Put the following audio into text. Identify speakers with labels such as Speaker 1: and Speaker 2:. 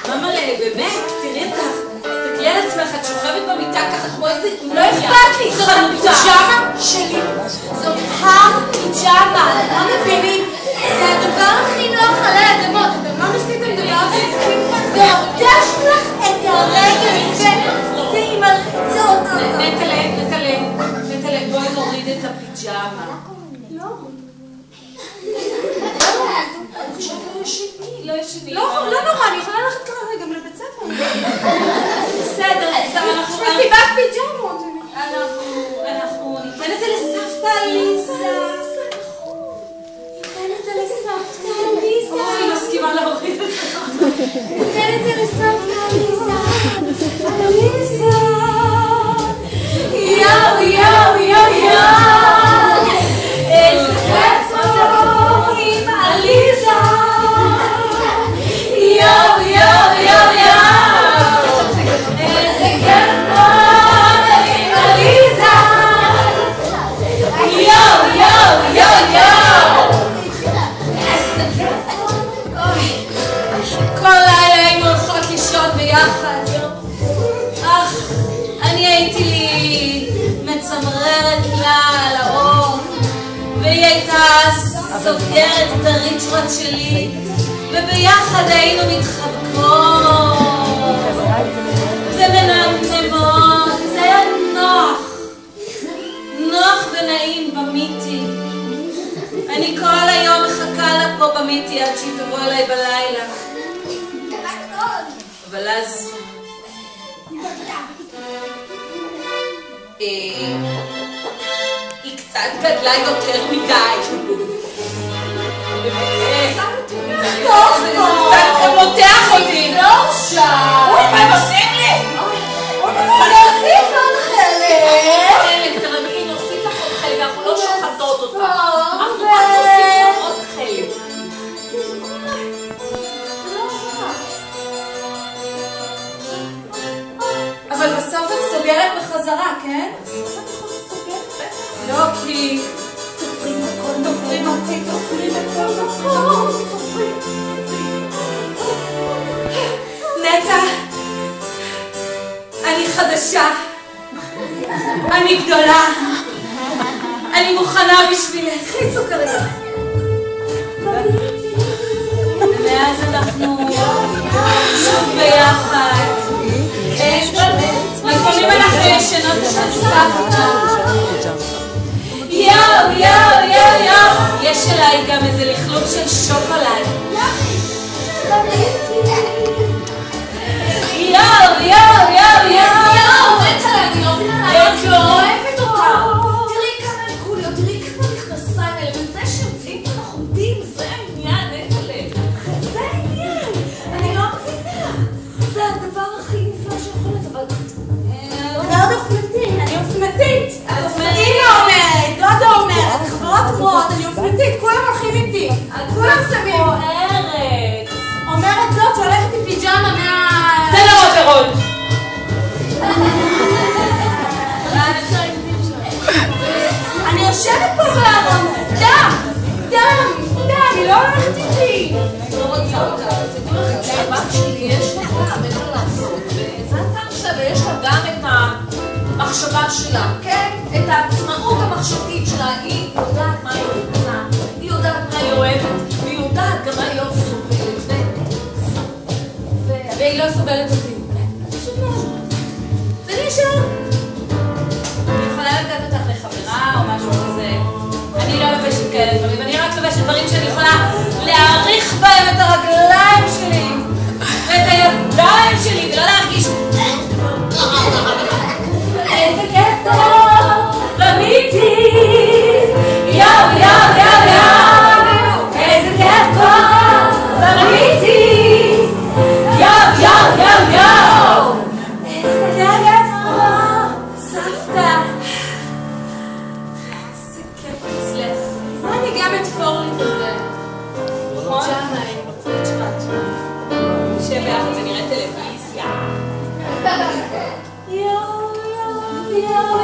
Speaker 1: ממלא, באמת, תראי אותך. תסתכלי על עצמך, את שוכבת במיטה ככה כמו איזה... לא אכפת לי, זאת הפיג'מה שלי. זאת הפיג'מה, לא מבינים? זה הדבר הכי נוח עלי אדמות. אתם לא ניסיתם דבר הזה? זה עודש לך את הרגל זה עם הריצות. נטלה, בואי נוריד את הפיג'מה. לא. לא ישני. לא נורא, אני יכולה ללכת כרגע גם לבית ספר. בסדר, אנחנו... מסיבת פיג'מות. אנחנו ניתן את זה לסבתא עליזה. ניתן את זה לסבתא עליזה. אוי, מסכימה להוריד את זה. ניתן את זה לסבתא עליזה. עליזה. יאו, יאו, יאו, יאו. איזה חצור עם עליזה. יאו, יאו, יאו, יאו. איזה כיף עם עליזה. יאו, יאו, יאו, יאו. איזה כיף. כל לילה היינו הולכות לישון ביחד. אני הייתי לי מצמררת לה על האור, והיא הייתה סוגרת את הריצ'רות שלי, וביחד היינו מתחבקות ומנמנמות. זה היה נוח ונעים במיטי. אני כל היום מחכה לה פה במיטי עד שהיא תבוא אליי בלילה. אבל אז... היא קצת גדלה יותר מדי. זה קצת מותח אותי. לא שם. אוי, מה הם עושים לי? אני אוסיף עוד חלק. תרמי, נוסיף לך עוד חלק, אנחנו לא שוחטות אותך. אנחנו רק נוסיף לך עוד חלק. אבל בסוף את סוגרת בחזרה, כן? לא, כי... תופרים אותי, נטע, אני חדשה, אני גדולה, אני מוכנה בשבילך. חיסו כרגע. ומאז אנחנו שוב ביחד. לפעמים אנחנו ישנות של סבתא. יאו, יאו, יאו, יאו. יש אליי גם איזה לכלוך של שוקולד. יאו, יאו, יאו, יאו. אני לא אוהבת אותה. תראי כמה הם קוליות, תראי כמה מכנסיים האלה, וזה שיוצאים פה לחודים, זה העניין, נטלה. זה העניין. אני לא מבינה. זה הדבר הכי נפלא שיכול להיות, אבל... מאוד אופנתית, אני אופנתית. אימא אומרת, דודה אומרת, חברות אומרות, אני אופנתית, כולם הולכים איתי. כולם שמים. אומרת זאת שהולכת עם פיג'מה מה... זה לא רוברון. אני יושבת פה בארון, דם, אני לא הולכת איתי. אני לא רוצה אותה. תדעו לכם שהבת שלי יש לה טעם, אין לה לעשות, וזה הטעם שלה, ויש לה גם את המחשבה שלה, כן? את העצמאות המחשבתית שלה, היא יודעת מה היא רוצה, היא יודעת מה היא אוהבת, והיא יודעת גם מה היא לא סובלת, והיא לא סובלת אותי. פשוט מאוד. זה נשאר. אני יכולה לתת אותך לחברה או משהו כזה. אני לא לובשת כאלה דברים, אני רק לובשת דברים שאני יכולה להעריך בהם את הרגליים שלי ואת הידיים שלי ולא להרגיש איזה כיף טוב במיטי. יאו, יאו, יאו, יאו. איזה כיף טוב במיטי. יאו, יאו, יאו, יאו. איזה כיף טוב סבתא. איזה כיף אצלך. מה אני גם אתפור לי כזה? נכון? ג'אמה, אני מפריד שחת. נשב ביחד ונראה טלוויזיה. יאו, יאו, יאו,